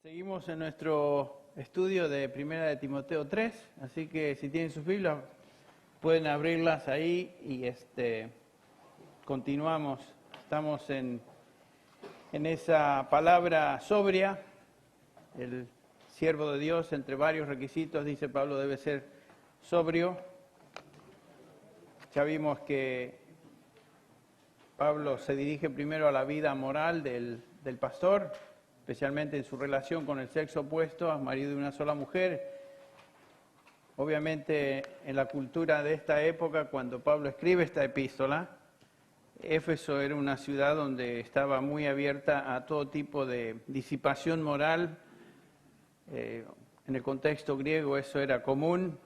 Seguimos en nuestro estudio de Primera de Timoteo 3, así que si tienen sus Biblias pueden abrirlas ahí y continuamos. Estamos en esa palabra sobria. El siervo de Dios, entre varios requisitos, dice Pablo, debe ser sobrio. Ya vimos que Pablo se dirige primero a la vida moral del pastor, especialmente en su relación con el sexo opuesto, marido de una sola mujer. Obviamente, en la cultura de esta época, cuando Pablo escribe esta epístola, Éfeso era una ciudad donde estaba muy abierta a todo tipo de disipación moral. En el contexto griego eso era común.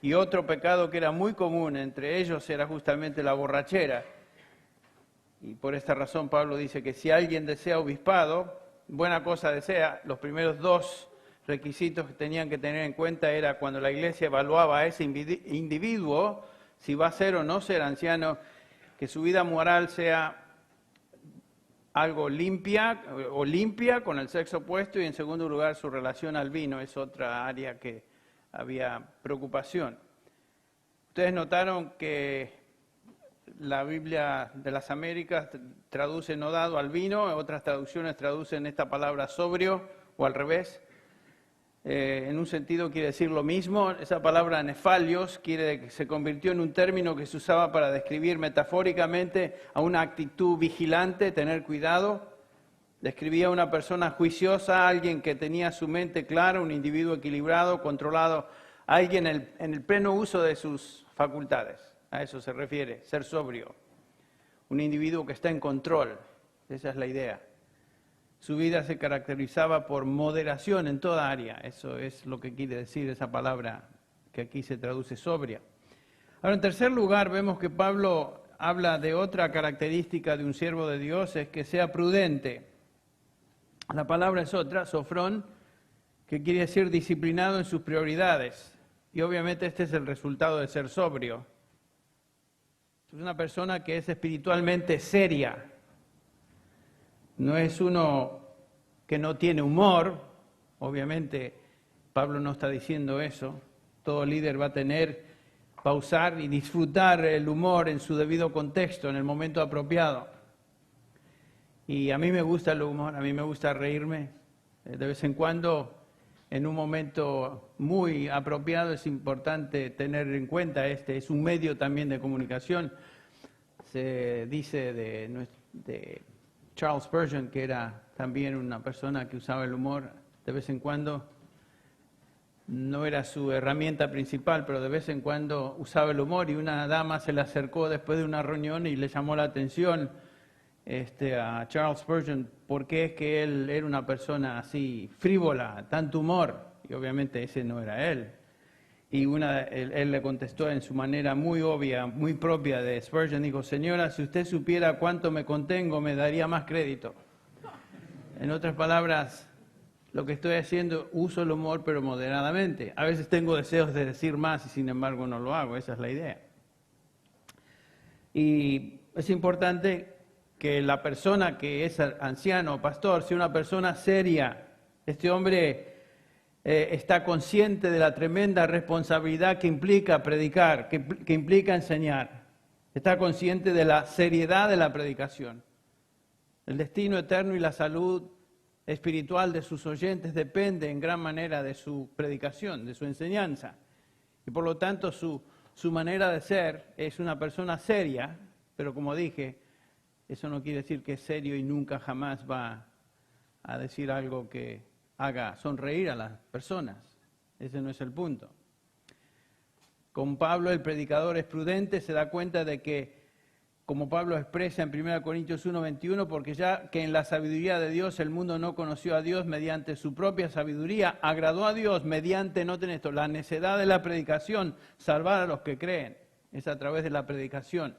Y otro pecado que era muy común entre ellos era justamente la borrachera. Y por esta razón Pablo dice que si alguien desea obispado, buena cosa desea. Los primeros dos requisitos que tenían que tener en cuenta era cuando la iglesia evaluaba a ese individuo, si va a ser o no ser anciano, que su vida moral sea algo limpia con el sexo opuesto, y en segundo lugar su relación al vino es otra área que había preocupación. Ustedes notaron que la Biblia de las Américas traduce no dado al vino, otras traducciones traducen esta palabra sobrio o al revés. En un sentido quiere decir lo mismo. Esa palabra nefalios se convirtió en un término que se usaba para describir metafóricamente a una actitud vigilante, tener cuidado. Describía a una persona juiciosa, alguien que tenía su mente clara, un individuo equilibrado, controlado, alguien en el pleno uso de sus facultades. A eso se refiere, ser sobrio. Un individuo que está en control, esa es la idea. Su vida se caracterizaba por moderación en toda área. Eso es lo que quiere decir esa palabra que aquí se traduce sobria. Ahora, en tercer lugar, vemos que Pablo habla de otra característica de un siervo de Dios, es que sea prudente. La palabra es otra, sofrón, que quiere decir disciplinado en sus prioridades. Y obviamente este es el resultado de ser sobrio. Es una persona que es espiritualmente seria. No es uno que no tiene humor. Obviamente Pablo no está diciendo eso. Todo líder va a usar y disfrutar el humor en su debido contexto, en el momento apropiado. Y a mí me gusta el humor, a mí me gusta reírme. De vez en cuando, en un momento muy apropiado, es importante tener en cuenta es un medio también de comunicación. Se dice de Charles Spurgeon, que era también una persona que usaba el humor de vez en cuando. No era su herramienta principal, pero de vez en cuando usaba el humor, y una dama se le acercó después de una reunión y le llamó la atención a Charles Spurgeon porque es que él era una persona así frívola, tanto humor, y obviamente ese no era él. Y él le contestó en su manera muy obvia, muy propia de Spurgeon, dijo: señora, si usted supiera cuánto me contengo, me daría más crédito. En otras palabras, lo que estoy haciendo, uso el humor, pero moderadamente. A veces tengo deseos de decir más y sin embargo no lo hago, esa es la idea. Y es importante que la persona que es anciano o pastor sea una persona seria. Este hombre está consciente de la tremenda responsabilidad que implica predicar, que implica enseñar. Está consciente de la seriedad de la predicación. El destino eterno y la salud espiritual de sus oyentes depende en gran manera de su predicación, de su enseñanza. Y por lo tanto su manera de ser es una persona seria, pero como dije, eso no quiere decir que es serio y nunca jamás va a decir algo que haga sonreír a las personas. Ese no es el punto. Con Pablo el predicador es prudente, se da cuenta de que, como Pablo expresa en 1 Corintios 1:21, porque ya que en la sabiduría de Dios el mundo no conoció a Dios mediante su propia sabiduría, agradó a Dios mediante, noten esto, la necedad de la predicación, salvar a los que creen. Es a través de la predicación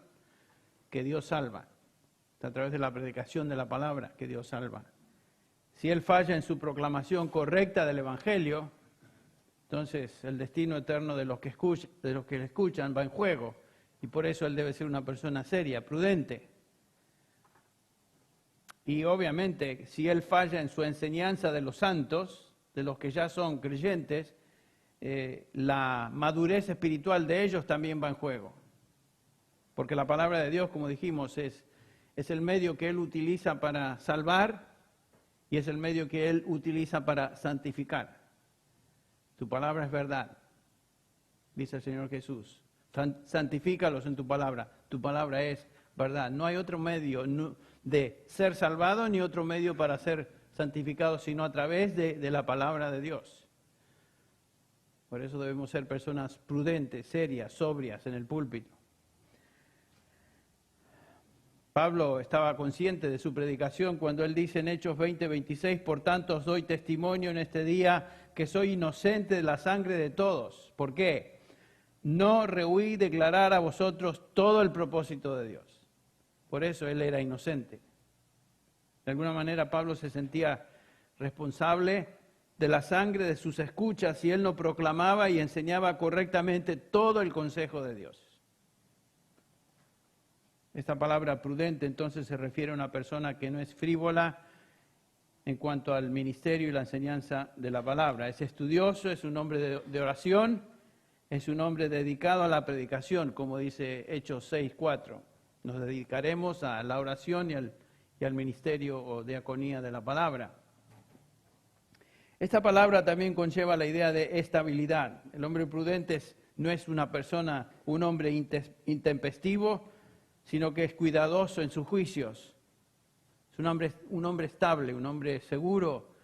que Dios salva. Es a través de la predicación de la palabra que Dios salva. Si él falla en su proclamación correcta del Evangelio, entonces el destino eterno de los que le escuchan va en juego. Y por eso él debe ser una persona seria, prudente. Y obviamente, si él falla en su enseñanza de los santos, de los que ya son creyentes, la madurez espiritual de ellos también va en juego. Porque la palabra de Dios, como dijimos, es el medio que Él utiliza para salvar y es el medio que Él utiliza para santificar. Tu palabra es verdad, dice el Señor Jesús. Santifícalos en tu palabra es verdad. No hay otro medio de ser salvado ni otro medio para ser santificado, sino a través de la palabra de Dios. Por eso debemos ser personas prudentes, serias, sobrias en el púlpito. Pablo estaba consciente de su predicación cuando él dice en Hechos 20:26, por tanto os doy testimonio en este día que soy inocente de la sangre de todos. ¿Por qué? No rehuí declarar a vosotros todo el propósito de Dios. Por eso él era inocente. De alguna manera Pablo se sentía responsable de la sangre de sus escuchas y él no proclamaba y enseñaba correctamente todo el consejo de Dios. Esta palabra prudente entonces se refiere a una persona que no es frívola en cuanto al ministerio y la enseñanza de la palabra. Es estudioso, es un hombre de oración, es un hombre dedicado a la predicación, como dice Hechos 6:4. Nos dedicaremos a la oración y al ministerio o diaconía de la palabra. Esta palabra también conlleva la idea de estabilidad. El hombre prudente no es una persona, un hombre intempestivo, sino que es cuidadoso en sus juicios. Es un hombre estable, un hombre seguro.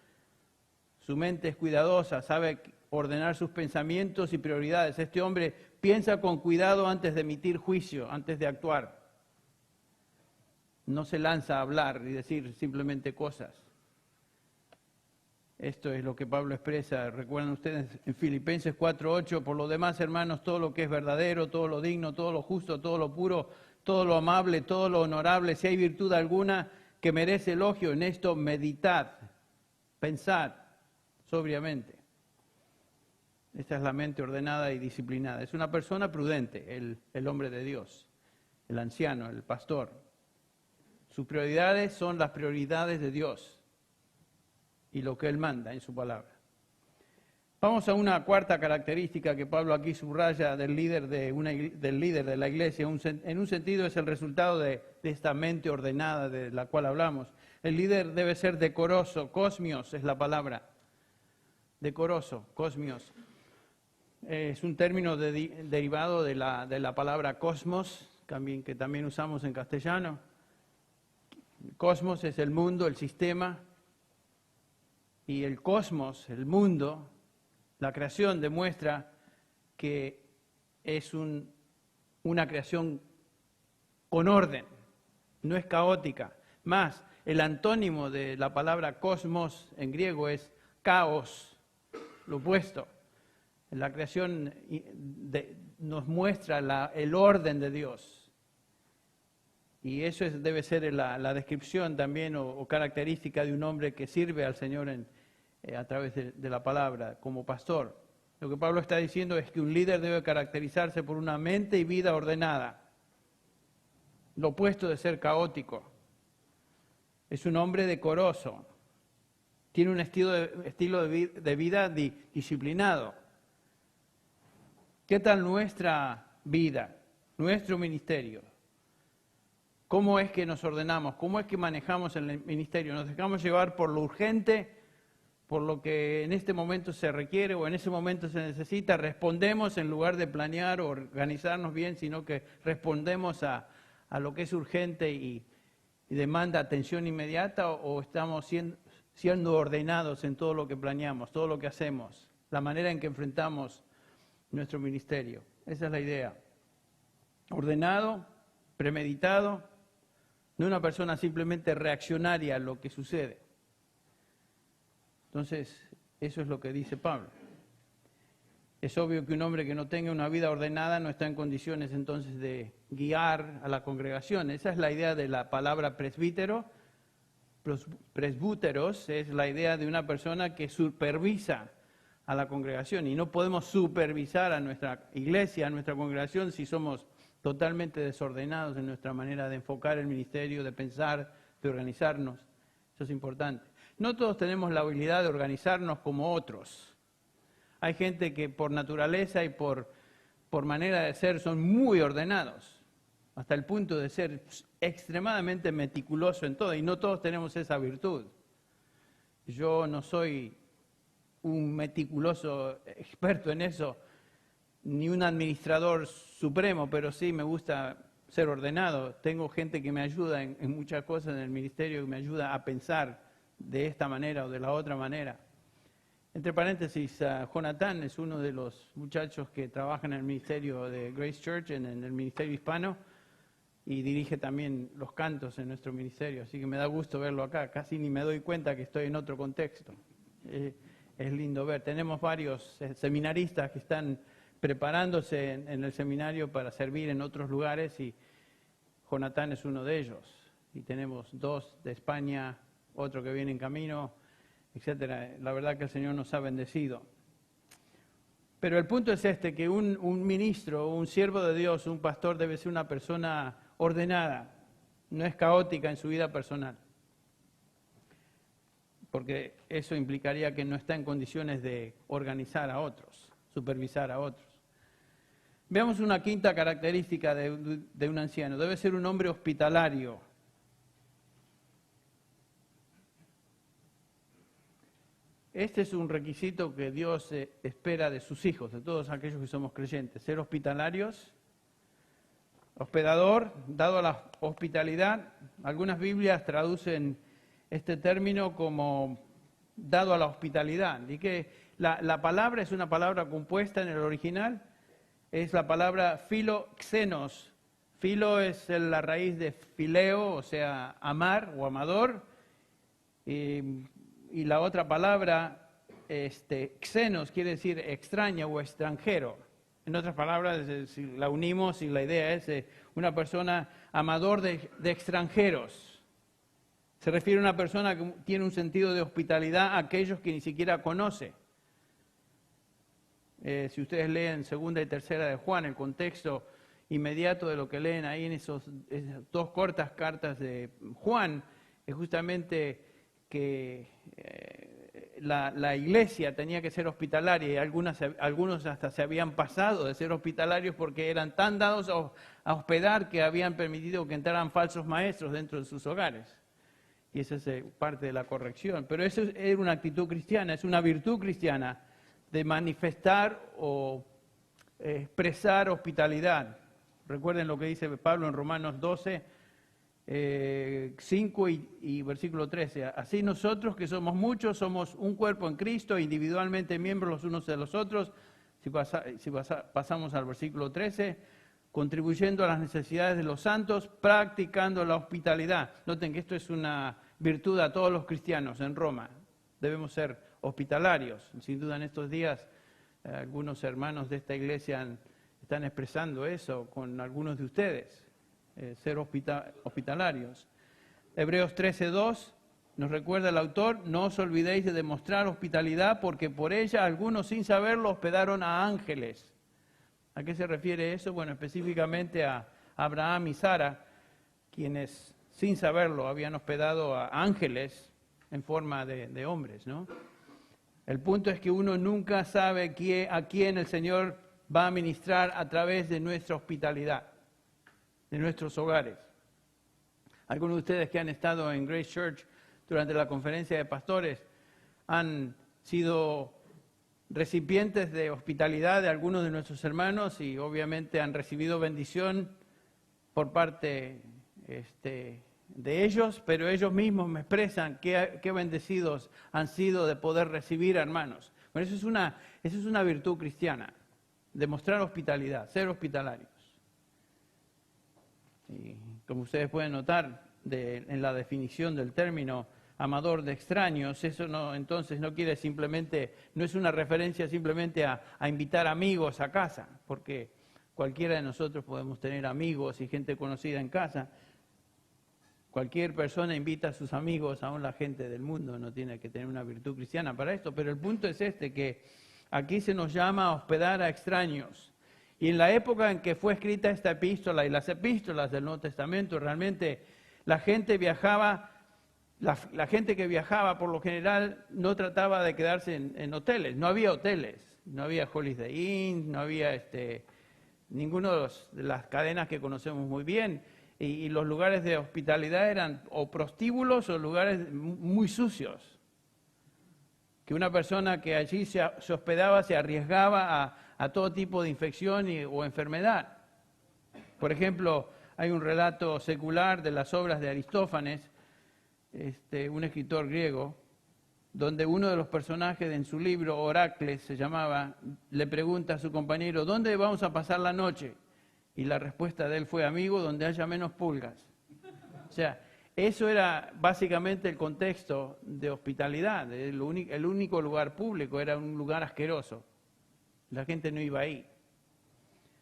Su mente es cuidadosa, sabe ordenar sus pensamientos y prioridades. Este hombre piensa con cuidado antes de emitir juicio, antes de actuar. No se lanza a hablar y decir simplemente cosas. Esto es lo que Pablo expresa, recuerdan ustedes en Filipenses 4:8, por lo demás, hermanos, todo lo que es verdadero, todo lo digno, todo lo justo, todo lo puro, todo lo amable, todo lo honorable, si hay virtud alguna que merece elogio, en esto meditad, pensad sobriamente. Esta es la mente ordenada y disciplinada. Es una persona prudente, el hombre de Dios, el anciano, el pastor. Sus prioridades son las prioridades de Dios y lo que Él manda en su palabra. Vamos a una cuarta característica que Pablo aquí subraya del líder de la iglesia. En un sentido es el resultado de esta mente ordenada de la cual hablamos. El líder debe ser decoroso, cosmios es la palabra. Decoroso, cosmios. Es un término derivado de la palabra cosmos, que también usamos en castellano. Cosmos es el mundo, el sistema. Y el cosmos, el mundo, la creación demuestra que es una creación con orden, no es caótica. Más, el antónimo de la palabra cosmos en griego es caos, lo opuesto. La creación nos muestra el orden de Dios. Y eso debe ser la descripción también o característica de un hombre que sirve al Señor a través de la palabra, como pastor. Lo que Pablo está diciendo es que un líder debe caracterizarse por una mente y vida ordenada. Lo opuesto de ser caótico. Es un hombre decoroso. Tiene un estilo de vida disciplinado. ¿Qué tal nuestra vida, nuestro ministerio? ¿Cómo es que nos ordenamos? ¿Cómo es que manejamos el ministerio? ¿Nos dejamos llevar por lo urgente, por lo que en este momento se requiere o en ese momento se necesita? ¿Respondemos en lugar de planear o organizarnos bien, sino que respondemos a lo que es urgente y demanda atención inmediata? ¿O estamos siendo ordenados en todo lo que planeamos, todo lo que hacemos, la manera en que enfrentamos nuestro ministerio? Esa es la idea. Ordenado, premeditado, no una persona simplemente reaccionaria a lo que sucede. Entonces, eso es lo que dice Pablo. Es obvio que un hombre que no tenga una vida ordenada no está en condiciones entonces de guiar a la congregación. Esa es la idea de la palabra presbítero. Presbúteros es la idea de una persona que supervisa a la congregación. Y no podemos supervisar a nuestra iglesia, a nuestra congregación, si somos totalmente desordenados en nuestra manera de enfocar el ministerio, de pensar, de organizarnos. Eso es importante. No todos tenemos la habilidad de organizarnos como otros. Hay gente que por naturaleza y por manera de ser son muy ordenados, hasta el punto de ser extremadamente meticuloso en todo, y no todos tenemos esa virtud. Yo no soy un meticuloso experto en eso, ni un administrador supremo, pero sí me gusta ser ordenado. Tengo gente que me ayuda en muchas cosas en el ministerio, que me ayuda a pensar de esta manera o de la otra manera. Entre paréntesis, Jonathan es uno de los muchachos que trabaja en el ministerio de Grace Church, en el ministerio hispano, y dirige también los cantos en nuestro ministerio, así que me da gusto verlo acá. Casi ni me doy cuenta que estoy en otro contexto. Es lindo ver. Tenemos varios seminaristas que están preparándose en el seminario para servir en otros lugares, y Jonathan es uno de ellos. Y tenemos 2 de España, otro que viene en camino, etcétera. La verdad que el Señor nos ha bendecido. Pero el punto es este, que un ministro, un siervo de Dios, un pastor debe ser una persona ordenada, no es caótica en su vida personal, porque eso implicaría que no está en condiciones de organizar a otros, supervisar a otros. Veamos una quinta característica de un anciano: debe ser un hombre hospitalario. Este es un requisito que Dios espera de sus hijos, de todos aquellos que somos creyentes: ser hospitalarios, hospedador, dado a la hospitalidad. Algunas Biblias traducen este término como dado a la hospitalidad, y que la palabra es una palabra compuesta en el original, es la palabra filoxenos. Filo es la raíz de fileo, o sea, amar o amador, y la otra palabra, xenos, quiere decir extraño o extranjero. En otras palabras, si la unimos, y la idea es una persona amador de extranjeros. Se refiere a una persona que tiene un sentido de hospitalidad a aquellos que ni siquiera conoce. Si ustedes leen 2 y 3 de Juan, el contexto inmediato de lo que leen ahí en esas 2 cortas cartas de Juan, es justamente que la iglesia tenía que ser hospitalaria, y algunos hasta se habían pasado de ser hospitalarios porque eran tan dados a hospedar que habían permitido que entraran falsos maestros dentro de sus hogares. Y esa es parte de la corrección. Pero eso es una actitud cristiana, es una virtud cristiana de manifestar o expresar hospitalidad. Recuerden lo que dice Pablo en Romanos 12, 5 y versículo 13. Así nosotros, que somos muchos, somos un cuerpo en Cristo, individualmente miembros los unos de los otros. Si pasamos al versículo 13, contribuyendo a las necesidades de los santos, practicando la hospitalidad. Noten que esto es una virtud a todos los cristianos en Roma. Debemos ser hospitalarios. Sin duda en estos días algunos hermanos de esta iglesia están expresando eso con algunos de ustedes. Ser hospitalarios. Hebreos 13:2 nos recuerda el autor: no os olvidéis de demostrar hospitalidad, porque por ella algunos sin saberlo hospedaron a ángeles. ¿A qué se refiere eso? Bueno, específicamente a Abraham y Sara, quienes sin saberlo habían hospedado a ángeles en forma de hombres, ¿no? El punto es que uno nunca sabe a quién el Señor va a ministrar a través de nuestra hospitalidad, de nuestros hogares. Algunos de ustedes que han estado en Grace Church durante la conferencia de pastores han sido recipientes de hospitalidad de algunos de nuestros hermanos, y obviamente han recibido bendición por parte de ellos, pero ellos mismos me expresan qué bendecidos han sido de poder recibir hermanos. Bueno, eso es una virtud cristiana, demostrar hospitalidad, ser hospitalarios. Y como ustedes pueden notar en la definición del término amador de extraños, eso entonces no quiere simplemente, no es una referencia simplemente a invitar amigos a casa, porque cualquiera de nosotros podemos tener amigos y gente conocida en casa. Cualquier persona invita a sus amigos, aún la gente del mundo, no tiene que tener una virtud cristiana para esto, pero el punto es que aquí se nos llama a hospedar a extraños. Y en la época en que fue escrita esta epístola y las epístolas del Nuevo Testamento, realmente la gente viajaba La gente que viajaba, por lo general, no trataba de quedarse en hoteles. No había hoteles, no había Holiday Inn, no había ninguno de las cadenas que conocemos muy bien. Y los lugares de hospitalidad eran o prostíbulos o lugares muy sucios. Que una persona que allí se hospedaba se arriesgaba a todo tipo de infección o enfermedad. Por ejemplo, hay un relato secular de las obras de Aristófanes, un escritor griego, donde uno de los personajes en su libro, Oracles se llamaba, le pregunta a su compañero, ¿dónde vamos a pasar la noche? Y la respuesta de él fue, amigo, donde haya menos pulgas. O sea, eso era básicamente el contexto de hospitalidad. El único lugar público era un lugar asqueroso. La gente no iba ahí.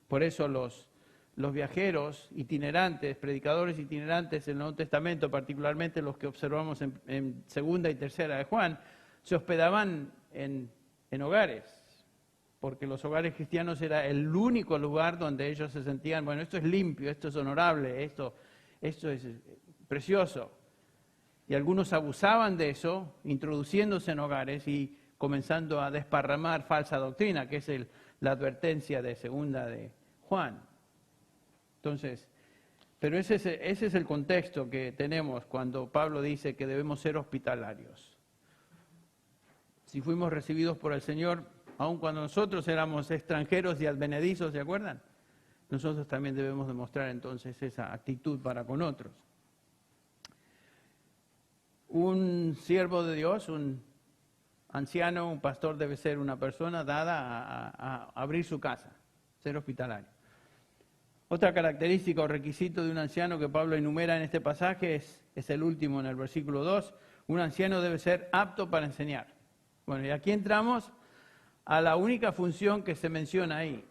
Por eso los viajeros itinerantes, predicadores itinerantes en el Nuevo Testamento, particularmente los que observamos en segunda y tercera de Juan, se hospedaban en hogares, porque los hogares cristianos era el único lugar donde ellos se sentían, bueno, esto es limpio, esto es honorable, esto es precioso. Y algunos abusaban de eso, introduciéndose en hogares y comenzando a desparramar falsa doctrina, que es la advertencia de segunda de Juan. Entonces, pero ese es el contexto que tenemos cuando Pablo dice que debemos ser hospitalarios. Si fuimos recibidos por el Señor, aun cuando nosotros éramos extranjeros y advenedizos, ¿se acuerdan? Nosotros también debemos demostrar entonces esa actitud para con otros. Un siervo de Dios, un anciano, un pastor debe ser una persona dada a abrir su casa, ser hospitalario. Otra característica o requisito de un anciano que Pablo enumera en este pasaje es el último en el versículo 2. Un anciano debe ser apto para enseñar. Bueno, y aquí entramos a la única función que se menciona ahí.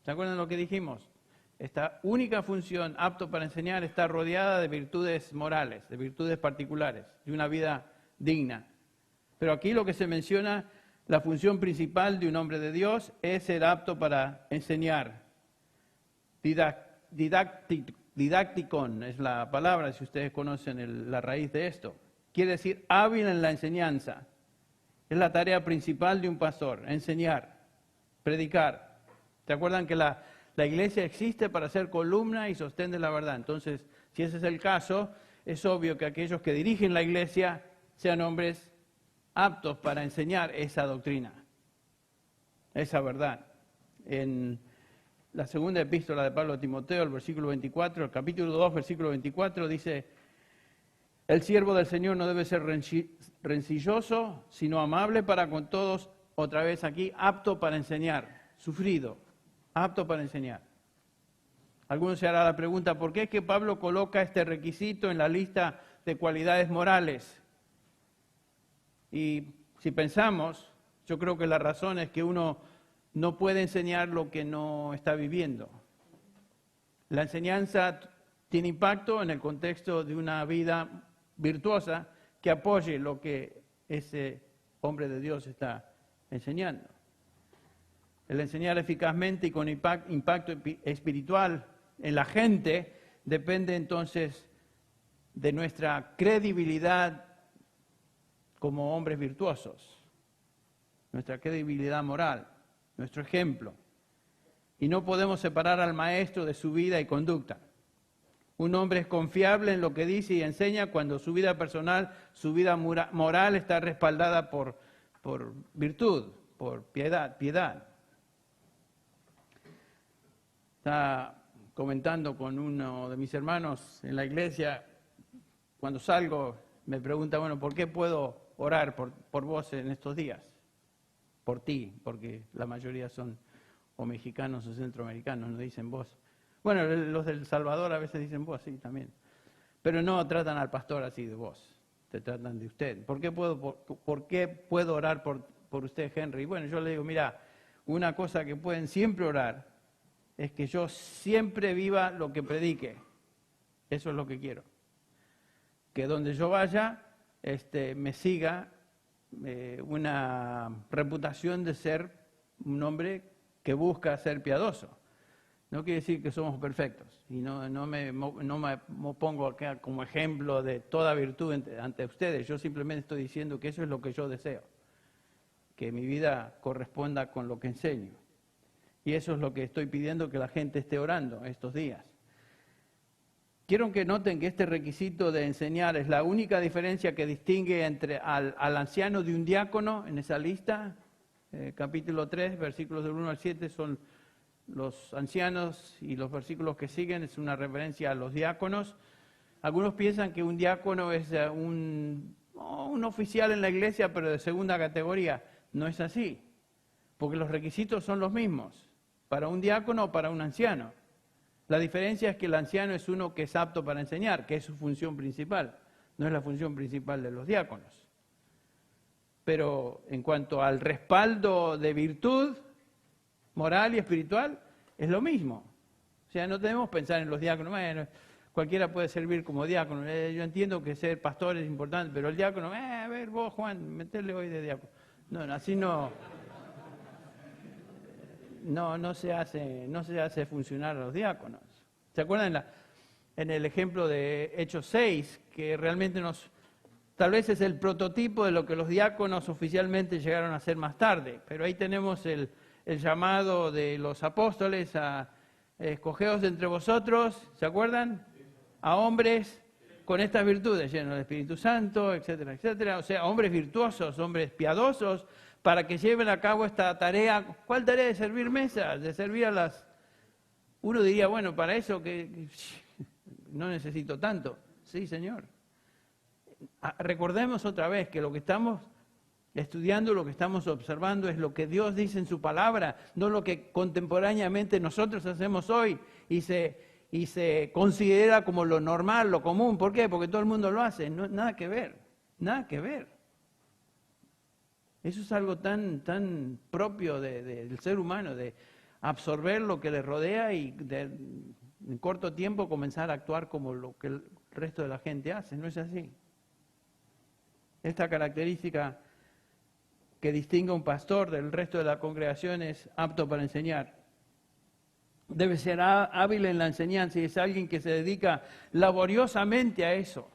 ¿Se acuerdan lo que dijimos? Esta única función, apto para enseñar, está rodeada de virtudes morales, de virtudes particulares, de una vida digna. Pero aquí lo que se menciona, la función principal de un hombre de Dios es ser apto para enseñar. Didacticon es la palabra, si ustedes conocen la raíz de esto. Quiere decir hábil en la enseñanza. Es la tarea principal de un pastor, enseñar, predicar. ¿Se acuerdan que la iglesia existe para ser columna y sostén de la verdad? Entonces, si ese es el caso, es obvio que aquellos que dirigen la iglesia sean hombres aptos para enseñar esa doctrina, esa verdad. En la segunda epístola de Pablo a Timoteo, el versículo 24, el capítulo 2, versículo 24, dice: el siervo del Señor no debe ser rencilloso, sino amable para con todos, otra vez aquí, apto para enseñar, sufrido, apto para enseñar. Algunos se harán la pregunta, ¿por qué es que Pablo coloca este requisito en la lista de cualidades morales? Y si pensamos, yo creo que la razón es que uno no puede enseñar lo que no está viviendo. La enseñanza tiene impacto en el contexto de una vida virtuosa que apoye lo que ese hombre de Dios está enseñando. El enseñar eficazmente y con impacto espiritual en la gente depende entonces de nuestra credibilidad como hombres virtuosos, nuestra credibilidad moral, nuestro ejemplo. Y no podemos separar al maestro de su vida y conducta. Un hombre es confiable en lo que dice y enseña cuando su vida personal, su vida moral está respaldada por virtud, por piedad. Estaba comentando con uno de mis hermanos en la iglesia, cuando salgo me pregunta, bueno, ¿por qué puedo orar por vos en estos días? Por ti, porque la mayoría son o mexicanos o centroamericanos, no dicen vos. Bueno, los del Salvador a veces dicen vos, sí, también. Pero no tratan al pastor así de vos, te tratan de usted. ¿Por qué puedo orar por usted, Henry? Bueno, yo le digo, mira, una cosa que pueden siempre orar es que yo siempre viva lo que predique. Eso es lo que quiero. Que donde yo vaya, me siga una reputación de ser un hombre que busca ser piadoso. No quiere decir que somos perfectos. Y no me pongo acá como ejemplo de toda virtud ante ustedes. Yo simplemente estoy diciendo que eso es lo que yo deseo. Que mi vida corresponda con lo que enseño. Y eso es lo que estoy pidiendo que la gente esté orando estos días. Quiero que noten que este requisito de enseñar es la única diferencia que distingue entre al anciano de un diácono en esa lista. Capítulo 3, versículos del 1 al 7 son los ancianos y los versículos que siguen es una referencia a los diáconos. Algunos piensan que un diácono es un oficial en la iglesia, pero de segunda categoría. No es así, porque los requisitos son los mismos, para un diácono o para un anciano. La diferencia es que el anciano es uno que es apto para enseñar, que es su función principal, no es la función principal de los diáconos. Pero en cuanto al respaldo de virtud moral y espiritual, es lo mismo. O sea, no debemos pensar en los diáconos, bueno, cualquiera puede servir como diácono. Yo entiendo que ser pastor es importante, pero el diácono, a ver vos, Juan, metele hoy de diácono. No, así no se hace funcionar a los diáconos. ¿Se acuerdan en el ejemplo de Hechos 6, que realmente tal vez es el prototipo de lo que los diáconos oficialmente llegaron a hacer más tarde? Pero ahí tenemos el llamado de los apóstoles a escogeos de entre vosotros, ¿se acuerdan? A hombres con estas virtudes, llenos del Espíritu Santo, etcétera, etcétera. O sea, hombres virtuosos, hombres piadosos, para que lleven a cabo esta tarea. ¿Cuál tarea? De servir mesas, de servir a las... Uno diría, bueno, para eso que no necesito tanto. Sí, Señor. Recordemos otra vez que lo que estamos estudiando, lo que estamos observando es lo que Dios dice en su palabra, no lo que contemporáneamente nosotros hacemos hoy y se considera como lo normal, lo común. ¿Por qué? Porque todo el mundo lo hace. No, nada que ver, nada que ver. Eso es algo tan propio del ser humano, de absorber lo que le rodea y en corto tiempo comenzar a actuar como lo que el resto de la gente hace. No es así. Esta característica que distingue a un pastor del resto de la congregación es apto para enseñar. Debe ser hábil en la enseñanza y es alguien que se dedica laboriosamente a eso.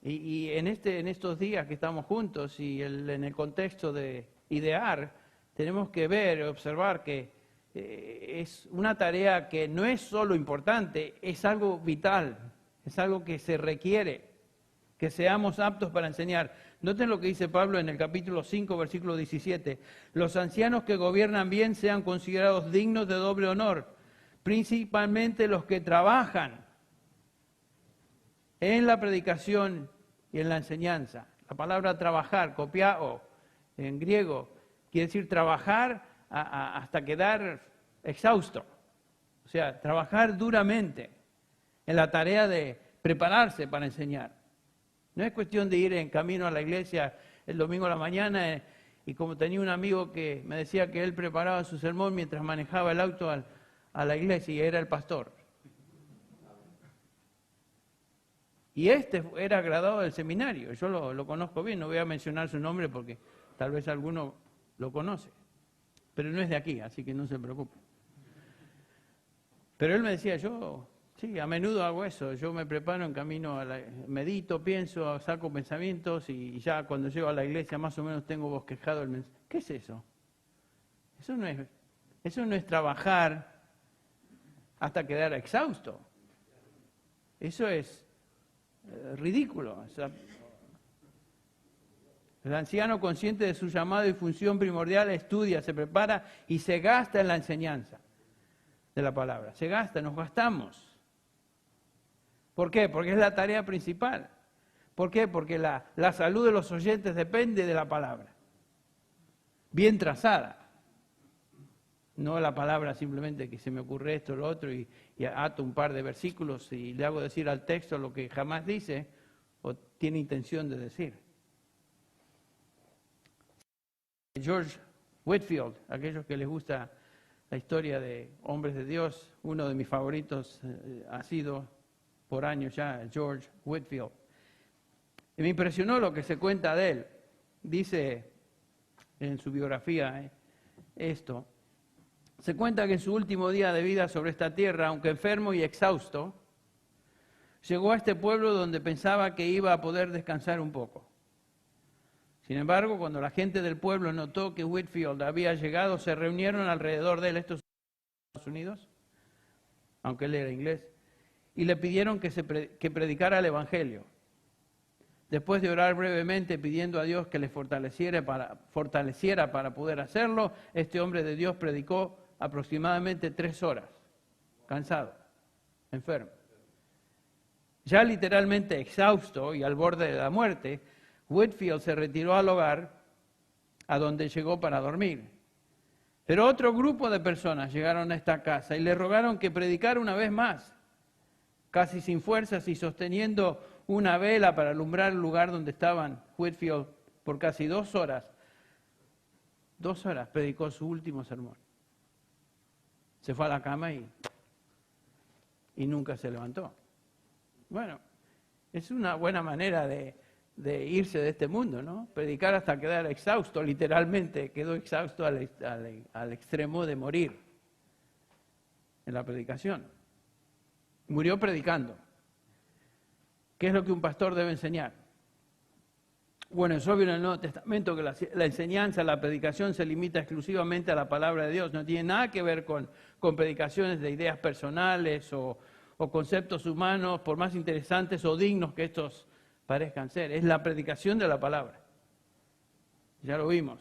Y en estos días que estamos juntos y en el contexto de idear, tenemos que ver y observar que es una tarea que no es solo importante, es algo vital, es algo que se requiere, que seamos aptos para enseñar. Noten lo que dice Pablo en el capítulo 5, versículo 17. Los ancianos que gobiernan bien sean considerados dignos de doble honor, principalmente los que trabajan en la predicación y en la enseñanza. La palabra trabajar, kopiao, en griego, quiere decir trabajar hasta quedar exhausto. O sea, trabajar duramente en la tarea de prepararse para enseñar. No es cuestión de ir en camino a la iglesia el domingo a la mañana y como tenía un amigo que me decía que él preparaba su sermón mientras manejaba el auto a la iglesia y era el pastor. Y era graduado del seminario, yo lo conozco bien, no voy a mencionar su nombre porque tal vez alguno lo conoce, pero no es de aquí, así que no se preocupe. Pero él me decía, sí, a menudo hago eso, yo me preparo en camino, medito, pienso, saco pensamientos y ya cuando llego a la iglesia más o menos tengo bosquejado el mensaje. ¿Qué es eso? Eso no es trabajar hasta quedar exhausto. Eso es ridículo. O sea, el anciano consciente de su llamado y función primordial estudia, se prepara y se gasta en la enseñanza de la palabra. Nos gastamos. ¿Por qué? Porque es la tarea principal. ¿Por qué? Porque la salud de los oyentes depende de la palabra. Bien trazada. No la palabra simplemente que se me ocurre esto o lo otro y ato un par de versículos y le hago decir al texto lo que jamás dice o tiene intención de decir. George Whitefield, aquellos que les gusta la historia de hombres de Dios, uno de mis favoritos ha sido por años ya George Whitefield. Y me impresionó lo que se cuenta de él. Dice en su biografía esto. se cuenta que en su último día de vida sobre esta tierra, aunque enfermo y exhausto, llegó a este pueblo donde pensaba que iba a poder descansar un poco. Sin embargo, cuando la gente del pueblo notó que Whitefield había llegado, se reunieron alrededor de él, estos Estados Unidos, aunque él era inglés, y le pidieron que predicara el Evangelio. Después de orar brevemente pidiendo a Dios que le fortaleciera para poder hacerlo, este hombre de Dios predicó aproximadamente 3 horas, cansado, enfermo. Ya literalmente exhausto y al borde de la muerte, Whitefield se retiró al hogar a donde llegó para dormir. Pero otro grupo de personas llegaron a esta casa y le rogaron que predicara una vez más, casi sin fuerzas y sosteniendo una vela para alumbrar el lugar donde estaban. Whitefield por casi 2 horas. 2 horas predicó su último sermón. Se fue a la cama y nunca se levantó. Bueno, es una buena manera de irse de este mundo, ¿no? Predicar hasta quedar exhausto, literalmente quedó exhausto al extremo de morir en la predicación. Murió predicando. ¿Qué es lo que un pastor debe enseñar? Bueno, es obvio en el Nuevo Testamento que la enseñanza, la predicación se limita exclusivamente a la palabra de Dios. No tiene nada que ver con predicaciones de ideas personales o conceptos humanos, por más interesantes o dignos que estos parezcan ser. Es la predicación de la palabra. Ya lo vimos.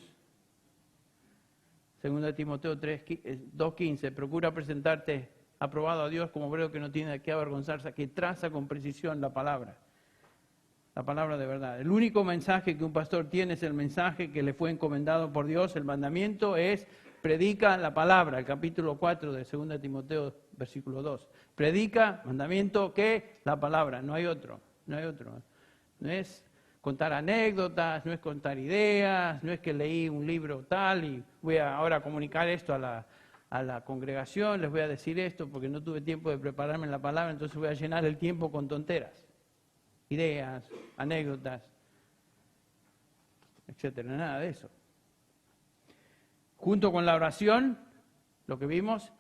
2 Timoteo 2:15, procura presentarte aprobado a Dios como obrero que no tiene de qué avergonzarse, que traza con precisión la palabra de verdad. El único mensaje que un pastor tiene es el mensaje que le fue encomendado por Dios. El mandamiento es: predica la palabra, el capítulo 4 de 2 Timoteo, versículo 2. Predica, mandamiento, ¿qué? La palabra, no hay otro. No es contar anécdotas, no es contar ideas, no es que leí un libro tal y voy a ahora comunicar esto a la congregación, les voy a decir esto porque no tuve tiempo de prepararme en la palabra, entonces voy a llenar el tiempo con tonteras, ideas, anécdotas, etcétera, nada de eso. Junto con la oración, lo que vimos,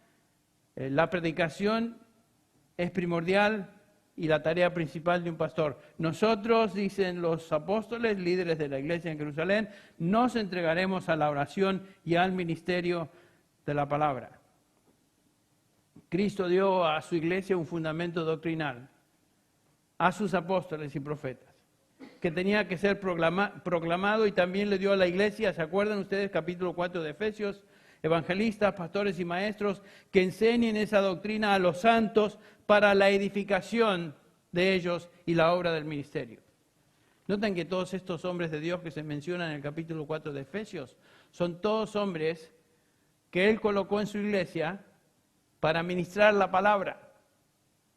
la predicación es primordial y la tarea principal de un pastor. Nosotros, dicen los apóstoles, líderes de la iglesia en Jerusalén, nos entregaremos a la oración y al ministerio de la palabra. Cristo dio a su iglesia un fundamento doctrinal, a sus apóstoles y profetas, que tenía que ser proclamado, y también le dio a la iglesia, ¿se acuerdan ustedes? Capítulo 4 de Efesios, evangelistas, pastores y maestros que enseñen esa doctrina a los santos para la edificación de ellos y la obra del ministerio. Noten que todos estos hombres de Dios que se mencionan en el capítulo 4 de Efesios son todos hombres que Él colocó en su iglesia para ministrar la palabra.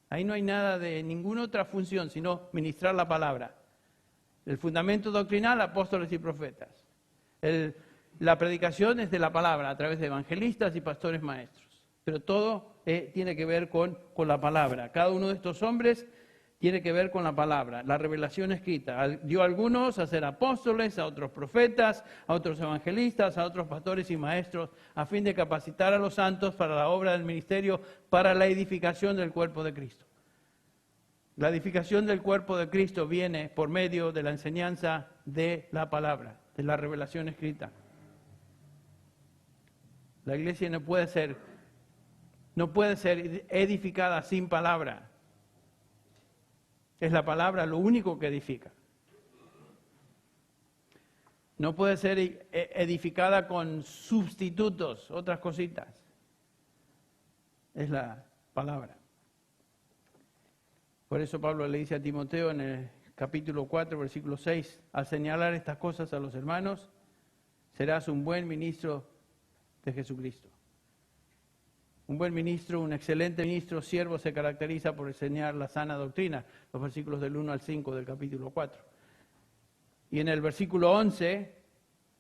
Ahí no hay nada de ninguna otra función sino ministrar la palabra. El fundamento doctrinal, apóstoles y profetas. La predicación es de la palabra a través de evangelistas y pastores maestros. Pero todo tiene que ver con la palabra. Cada uno de estos hombres tiene que ver con la palabra, la revelación escrita. Dio a algunos a ser apóstoles, a otros profetas, a otros evangelistas, a otros pastores y maestros, a fin de capacitar a los santos para la obra del ministerio, para la edificación del cuerpo de Cristo. La edificación del cuerpo de Cristo viene por medio de la enseñanza de la palabra, de la revelación escrita. La iglesia no puede ser edificada sin palabra. Es la palabra lo único que edifica. No puede ser edificada con sustitutos, otras cositas. Es la palabra. Por eso Pablo le dice a Timoteo en el capítulo 4, versículo 6, al señalar estas cosas a los hermanos, serás un buen ministro de Jesucristo. Un buen ministro, un excelente ministro, siervo, se caracteriza por enseñar la sana doctrina, los versículos del 1 al 5 del capítulo 4. Y en el versículo 11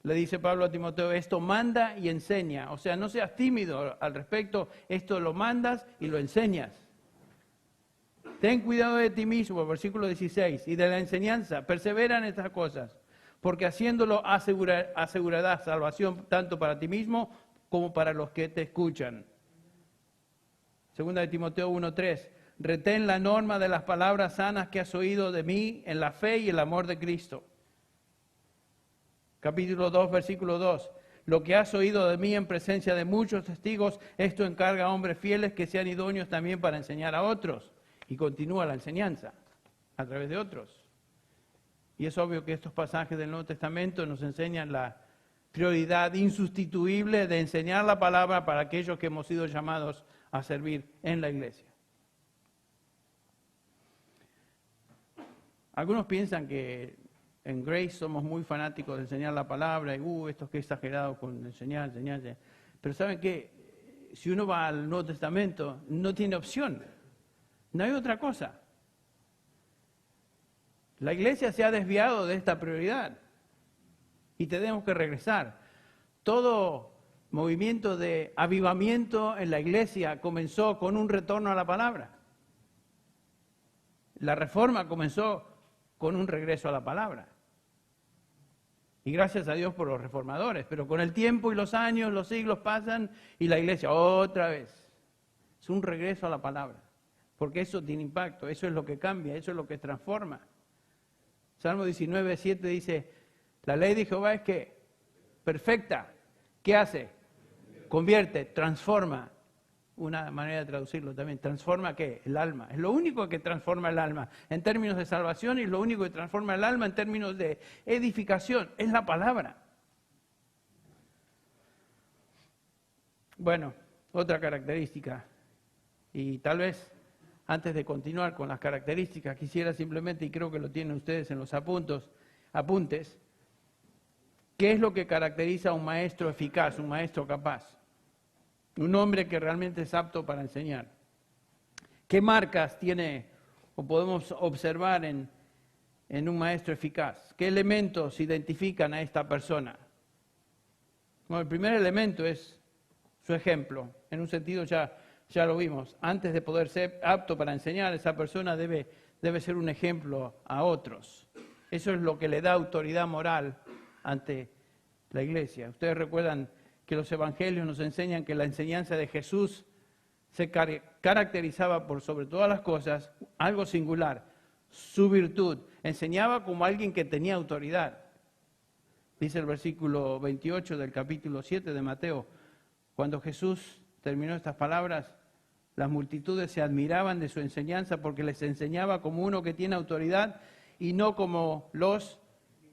le dice Pablo a Timoteo, esto manda y enseña. O sea, no seas tímido al respecto, esto lo mandas y lo enseñas. Ten cuidado de ti mismo, versículo 16, y de la enseñanza, persevera en estas cosas, porque haciéndolo asegurarás salvación tanto para ti mismo como para los que te escuchan. Segunda de Timoteo 1:3. Retén la norma de las palabras sanas que has oído de mí en la fe y el amor de Cristo. Capítulo 2, versículo 2. Lo que has oído de mí en presencia de muchos testigos, esto encarga a hombres fieles que sean idóneos también para enseñar a otros. Y continúa la enseñanza a través de otros. Y es obvio que estos pasajes del Nuevo Testamento nos enseñan la prioridad insustituible de enseñar la palabra para aquellos que hemos sido llamados a servir en la iglesia. Algunos piensan que en Grace somos muy fanáticos de enseñar la palabra y esto es que exagerado con enseñar. Pero ¿saben qué? Si uno va al Nuevo Testamento, no tiene opción. No hay otra cosa. La iglesia se ha desviado de esta prioridad y tenemos que regresar. Todo movimiento de avivamiento en la iglesia comenzó con un retorno a la palabra. La reforma comenzó con un regreso a la palabra. Y gracias a Dios por los reformadores, pero con el tiempo y los años, los siglos pasan y la iglesia otra vez. Es un regreso a la palabra, porque eso tiene impacto, eso es lo que cambia, eso es lo que transforma. Salmo 19:7 dice, la ley de Jehová es que perfecta. ¿Qué hace? Convierte, transforma. Una manera de traducirlo también. ¿Transforma qué? El alma. Es lo único que transforma el alma en términos de salvación y lo único que transforma el alma en términos de edificación. Es la palabra. Bueno, otra característica. Y tal vez antes de continuar con las características, quisiera simplemente, y creo que lo tienen ustedes en los apuntes, ¿qué es lo que caracteriza a un maestro eficaz, un maestro capaz? Un hombre que realmente es apto para enseñar. ¿Qué marcas tiene o podemos observar en un maestro eficaz? ¿Qué elementos identifican a esta persona? Bueno, el primer elemento es su ejemplo. En un sentido ya lo vimos. Antes de poder ser apto para enseñar, esa persona debe ser un ejemplo a otros. Eso es lo que le da autoridad moral ante la iglesia. Ustedes recuerdan que los evangelios nos enseñan que la enseñanza de Jesús se caracterizaba por sobre todas las cosas algo singular, su virtud. Enseñaba como alguien que tenía autoridad. Dice el versículo 28 del capítulo 7 de Mateo, cuando Jesús terminó estas palabras, las multitudes se admiraban de su enseñanza porque les enseñaba como uno que tiene autoridad y no como los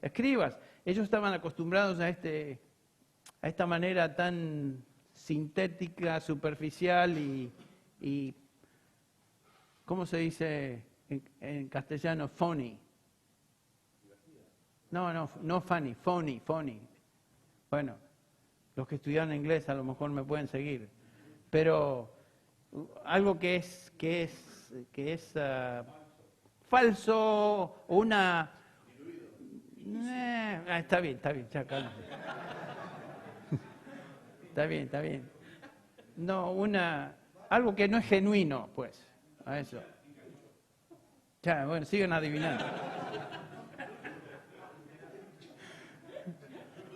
escribas. Ellos estaban acostumbrados a esta manera tan sintética, superficial y ¿cómo se dice en castellano? Phony. No funny, phony. Bueno, los que estudiaron inglés a lo mejor me pueden seguir. Pero algo que es falso, una... está bien, ya cálmate. Está bien. No, algo que no es genuino, pues, a eso. Ya, bueno, siguen adivinando.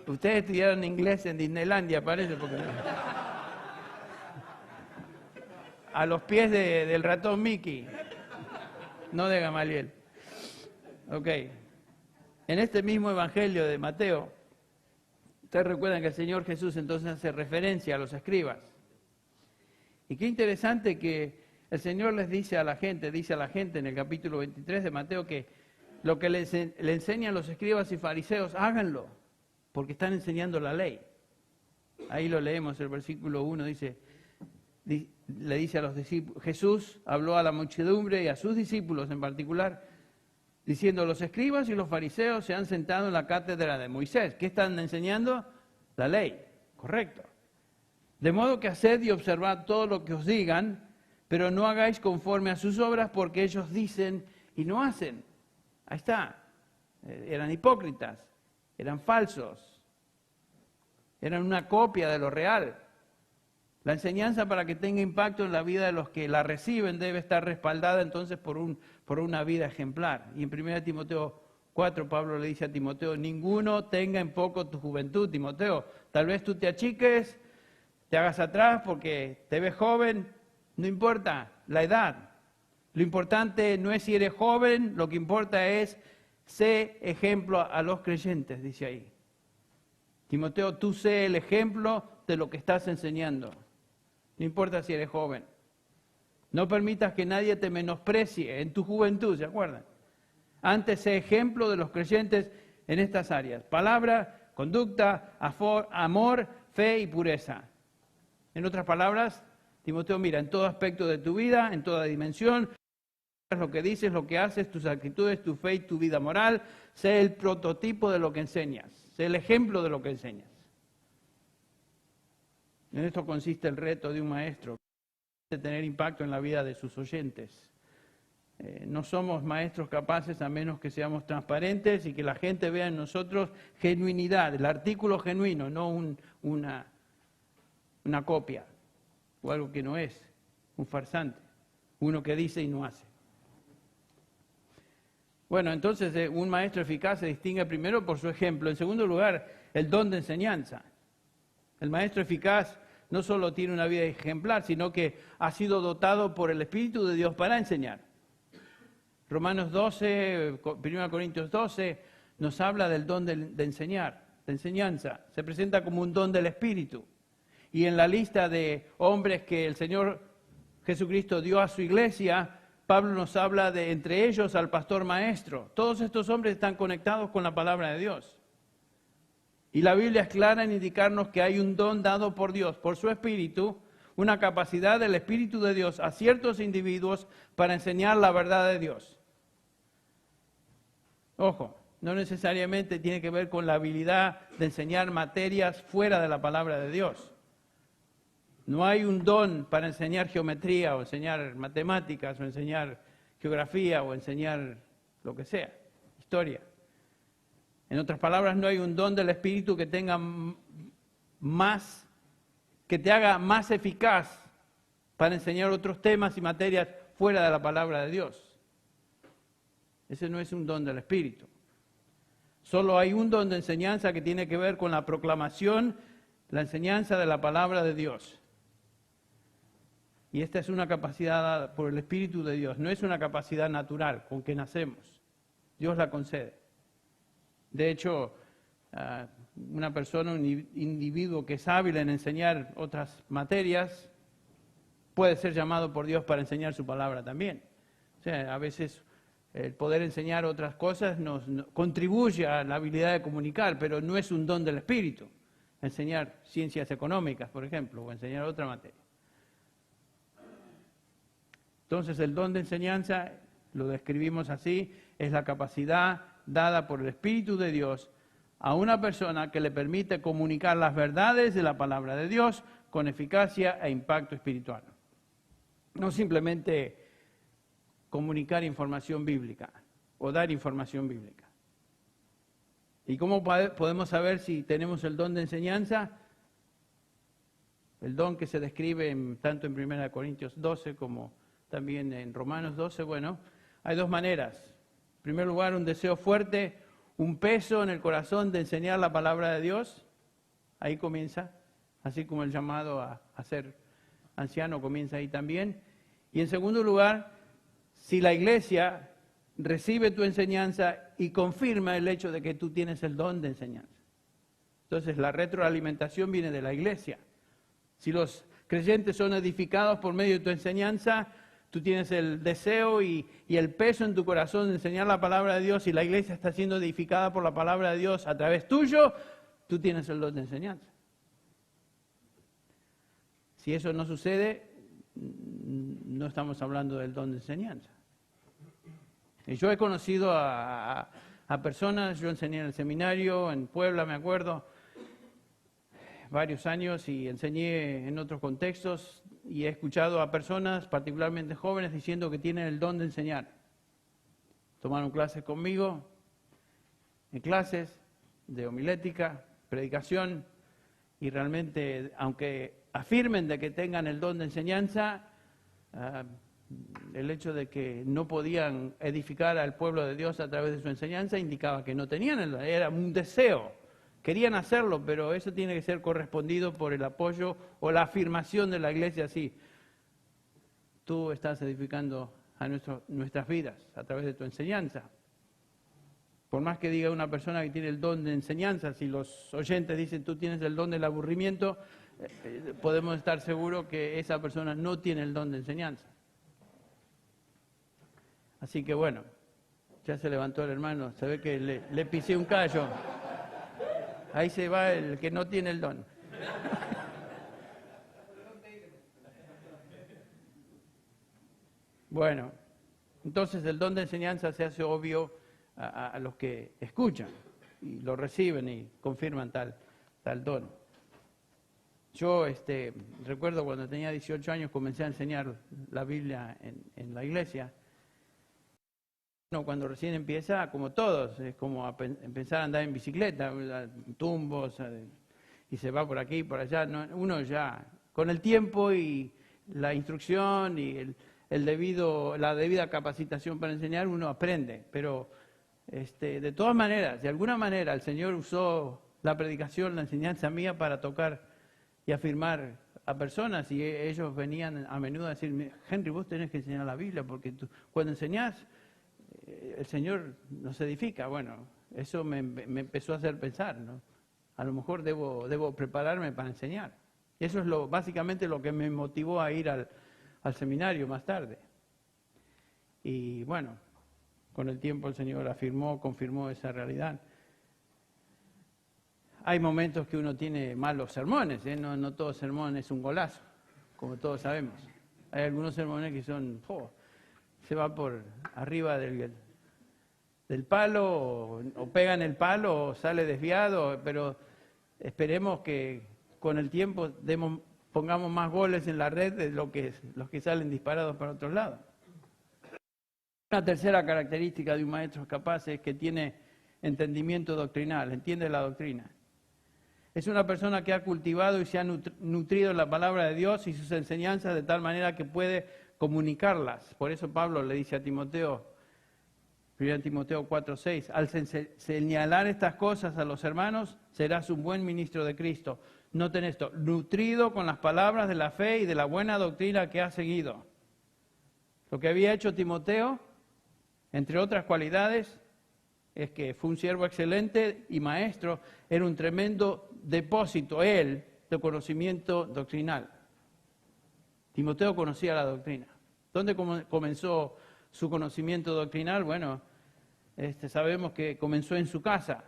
Ustedes estudiaron inglés en Disneylandia, parece, porque no. A los pies del ratón Mickey, no de Gamaliel. Ok. En este mismo evangelio de Mateo, ustedes recuerdan que el Señor Jesús entonces hace referencia a los escribas. Y qué interesante que el Señor dice a la gente en el capítulo 23 de Mateo que lo que le enseñan los escribas y fariseos, háganlo, porque están enseñando la ley. Ahí lo leemos, el versículo 1 le dice a los discípulos, Jesús habló a la muchedumbre y a sus discípulos en particular, diciendo, los escribas y los fariseos se han sentado en la cátedra de Moisés. ¿Qué están enseñando? La ley, correcto. De modo que haced y observad todo lo que os digan, pero no hagáis conforme a sus obras, porque ellos dicen y no hacen. Ahí está. Eran hipócritas, eran falsos, eran una copia de lo real. La enseñanza para que tenga impacto en la vida de los que la reciben debe estar respaldada entonces por una vida ejemplar. Y en 1 Timoteo 4 Pablo le dice a Timoteo, ninguno tenga en poco tu juventud, Timoteo. Tal vez tú te achiques, te hagas atrás porque te ves joven, no importa la edad. Lo importante no es si eres joven, lo que importa es sé ejemplo a los creyentes, dice ahí. Timoteo, tú sé el ejemplo de lo que estás enseñando. No importa si eres joven. No permitas que nadie te menosprecie en tu juventud, ¿se acuerdan? Antes sé ejemplo de los creyentes en estas áreas. Palabra, conducta, amor, fe y pureza. En otras palabras, Timoteo, mira, en todo aspecto de tu vida, en toda dimensión, lo que dices, lo que haces, tus actitudes, tu fe y tu vida moral, sé el prototipo de lo que enseñas, sé el ejemplo de lo que enseñas. En esto consiste el reto de un maestro, de tener impacto en la vida de sus oyentes. No somos maestros capaces a menos que seamos transparentes y que la gente vea en nosotros genuinidad, el artículo genuino, no una copia o algo que no es, un farsante, uno que dice y no hace. Bueno, entonces un maestro eficaz se distingue primero por su ejemplo, en segundo lugar, el don de enseñanza. El maestro eficaz no solo tiene una vida ejemplar, sino que ha sido dotado por el Espíritu de Dios para enseñar. Romanos 12, 1 Corintios 12, nos habla del don de enseñar, de enseñanza. Se presenta como un don del Espíritu. Y en la lista de hombres que el Señor Jesucristo dio a su iglesia, Pablo nos habla de entre ellos al pastor maestro. Todos estos hombres están conectados con la palabra de Dios. Y la Biblia es clara en indicarnos que hay un don dado por Dios, por su Espíritu, una capacidad del Espíritu de Dios a ciertos individuos para enseñar la verdad de Dios. Ojo, no necesariamente tiene que ver con la habilidad de enseñar materias fuera de la palabra de Dios. No hay un don para enseñar geometría o enseñar matemáticas o enseñar geografía o enseñar lo que sea, historia. En otras palabras, no hay un don del Espíritu que tenga más, que te haga más eficaz para enseñar otros temas y materias fuera de la palabra de Dios. Ese no es un don del Espíritu. Solo hay un don de enseñanza que tiene que ver con la proclamación, la enseñanza de la palabra de Dios. Y esta es una capacidad dada por el Espíritu de Dios, no es una capacidad natural con que nacemos. Dios la concede. De hecho, una persona, un individuo que es hábil en enseñar otras materias, puede ser llamado por Dios para enseñar su palabra también. O sea, a veces el poder enseñar otras cosas nos contribuye a la habilidad de comunicar, pero no es un don del Espíritu. Enseñar ciencias económicas, por ejemplo, o enseñar otra materia. Entonces, el don de enseñanza, lo describimos así, es la capacidad dada por el Espíritu de Dios a una persona que le permite comunicar las verdades de la palabra de Dios con eficacia e impacto espiritual. No simplemente comunicar información bíblica o dar información bíblica. ¿Y cómo podemos saber si tenemos el don de enseñanza? El don que se describe tanto en 1 Corintios 12 como también en Romanos 12, bueno, hay dos maneras. En primer lugar, un deseo fuerte, un peso en el corazón de enseñar la palabra de Dios. Ahí comienza, así como el llamado a ser anciano comienza ahí también. Y en segundo lugar, si la iglesia recibe tu enseñanza y confirma el hecho de que tú tienes el don de enseñanza. Entonces, la retroalimentación viene de la iglesia. Si los creyentes son edificados por medio de tu enseñanza, tú tienes el deseo y el peso en tu corazón de enseñar la palabra de Dios y la iglesia está siendo edificada por la palabra de Dios a través tuyo, tú tienes el don de enseñanza. Si eso no sucede, no estamos hablando del don de enseñanza. Y yo he conocido a personas, yo enseñé en el seminario, en Puebla me acuerdo, varios años y enseñé en otros contextos y he escuchado a personas, particularmente jóvenes, diciendo que tienen el don de enseñar. Tomaron clases conmigo, en clases de homilética, predicación, y realmente, aunque afirmen de que tengan el don de enseñanza, el hecho de que no podían edificar al pueblo de Dios a través de su enseñanza indicaba que no tenían, era un deseo Querían hacerlo, pero eso tiene que ser correspondido por el apoyo o la afirmación de la iglesia, sí. Tú estás edificando a nuestras vidas a través de tu enseñanza. Por más que diga una persona que tiene el don de enseñanza, si los oyentes dicen tú tienes el don del aburrimiento, podemos estar seguros que esa persona no tiene el don de enseñanza. Así que bueno, ya se levantó el hermano, se ve que le pisé un callo. Ahí se va el que no tiene el don. Bueno, entonces el don de enseñanza se hace obvio a los que escuchan y lo reciben y confirman tal don. Yo recuerdo cuando tenía 18 años comencé a enseñar la Biblia en la iglesia. Cuando recién empieza, como todos, es como empezar a andar en bicicleta, tumbos, y se va por aquí y por allá. Uno ya, con el tiempo y la instrucción y la debida capacitación para enseñar, uno aprende. Pero de todas maneras, de alguna manera, el Señor usó la predicación, la enseñanza mía para tocar y afirmar a personas, y ellos venían a menudo a decirme, Henry, vos tenés que enseñar la Biblia, porque cuando enseñás, el Señor nos edifica. Bueno, eso me empezó a hacer pensar, ¿no? A lo mejor debo prepararme para enseñar. Y eso es básicamente lo que me motivó a ir al seminario más tarde. Y bueno, con el tiempo el Señor confirmó esa realidad. Hay momentos que uno tiene malos sermones, ¿eh? No todo sermón es un golazo, como todos sabemos. Hay algunos sermones que son, se va por arriba del palo, o pega en el palo, o sale desviado, pero esperemos que con el tiempo pongamos más goles en la red de los que salen disparados para otros lados. Una tercera característica de un maestro capaz es que tiene entendimiento doctrinal, entiende la doctrina. Es una persona que ha cultivado y se ha nutrido en la palabra de Dios y sus enseñanzas de tal manera que puede comunicarlas. Por eso Pablo le dice a Timoteo, 1 Timoteo 4:6, al señalar estas cosas a los hermanos, serás un buen ministro de Cristo. Noten esto, nutrido con las palabras de la fe y de la buena doctrina que has seguido. Lo que había hecho Timoteo, entre otras cualidades, es que fue un siervo excelente y maestro, era un tremendo depósito, de conocimiento doctrinal. Timoteo conocía la doctrina. ¿Dónde comenzó su conocimiento doctrinal? Bueno, sabemos que comenzó en su casa,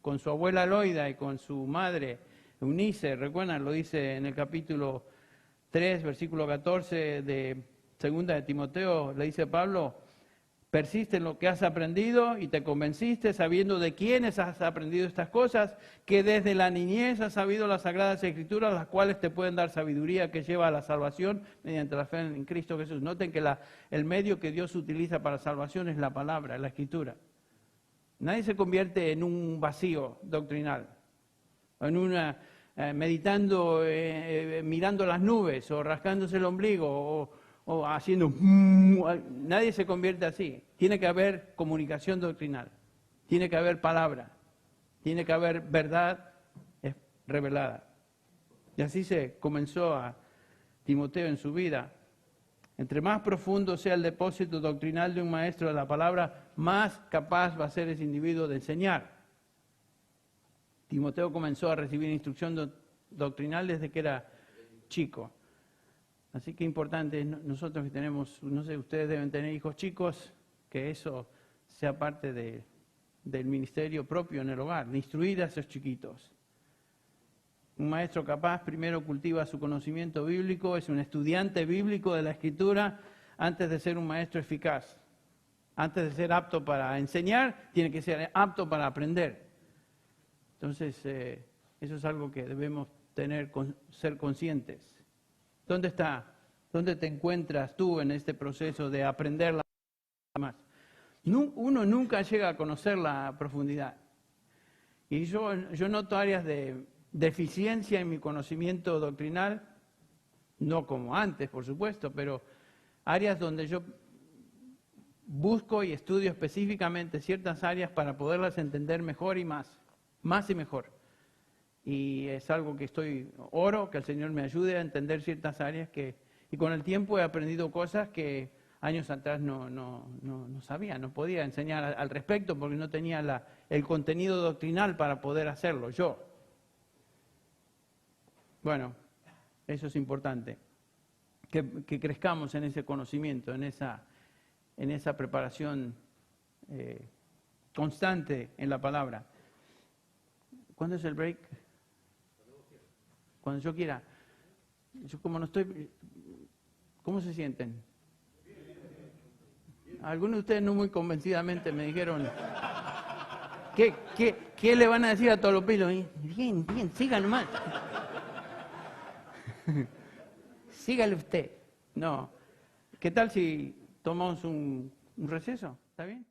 con su abuela Loida y con su madre Eunice. Recuerdan, lo dice en el capítulo 3, versículo 14 de 2 de Timoteo, le dice Pablo, persiste en lo que has aprendido y te convenciste sabiendo de quiénes has aprendido estas cosas, que desde la niñez has sabido las Sagradas Escrituras, las cuales te pueden dar sabiduría que lleva a la salvación mediante la fe en Cristo Jesús. Noten que el medio que Dios utiliza para salvación es la palabra, la Escritura. Nadie se convierte en un vacío doctrinal, en meditando, mirando las nubes o rascándose el ombligo o haciendo... Nadie se convierte así. Tiene que haber comunicación doctrinal, tiene que haber palabra, tiene que haber verdad revelada. Y así se comenzó a Timoteo en su vida. Entre más profundo sea el depósito doctrinal de un maestro de la palabra, más capaz va a ser ese individuo de enseñar. Timoteo comenzó a recibir instrucción doctrinal desde que era chico. Así que importante, nosotros que tenemos, no sé, ustedes deben tener hijos chicos, que eso sea parte del ministerio propio en el hogar, de instruir a esos chiquitos. Un maestro capaz primero cultiva su conocimiento bíblico, es un estudiante bíblico de la Escritura antes de ser un maestro eficaz. Antes de ser apto para enseñar, tiene que ser apto para aprender. Entonces, eso es algo que debemos ser conscientes. ¿Dónde te encuentras tú en este proceso de aprender la más? Uno nunca llega a conocer la profundidad. Y yo noto áreas de deficiencia en mi conocimiento doctrinal, no como antes, por supuesto, pero áreas donde yo busco y estudio específicamente ciertas áreas para poderlas entender mejor y más. más y mejor. Y es algo que oro, que el Señor me ayude a entender ciertas áreas y con el tiempo he aprendido cosas que años atrás no sabía, no podía enseñar al respecto porque no tenía el contenido doctrinal para poder hacerlo yo. Bueno, eso es importante, que crezcamos en ese conocimiento, en esa preparación constante en la palabra. ¿Cuándo es el break? Cuando yo quiera. Yo como no estoy... ¿Cómo se sienten? Algunos de ustedes no muy convencidamente me dijeron... ¿Qué le van a decir a todos los pilos? Bien, sigan nomás. Sígale usted. No. ¿Qué tal si tomamos un receso? ¿Está bien?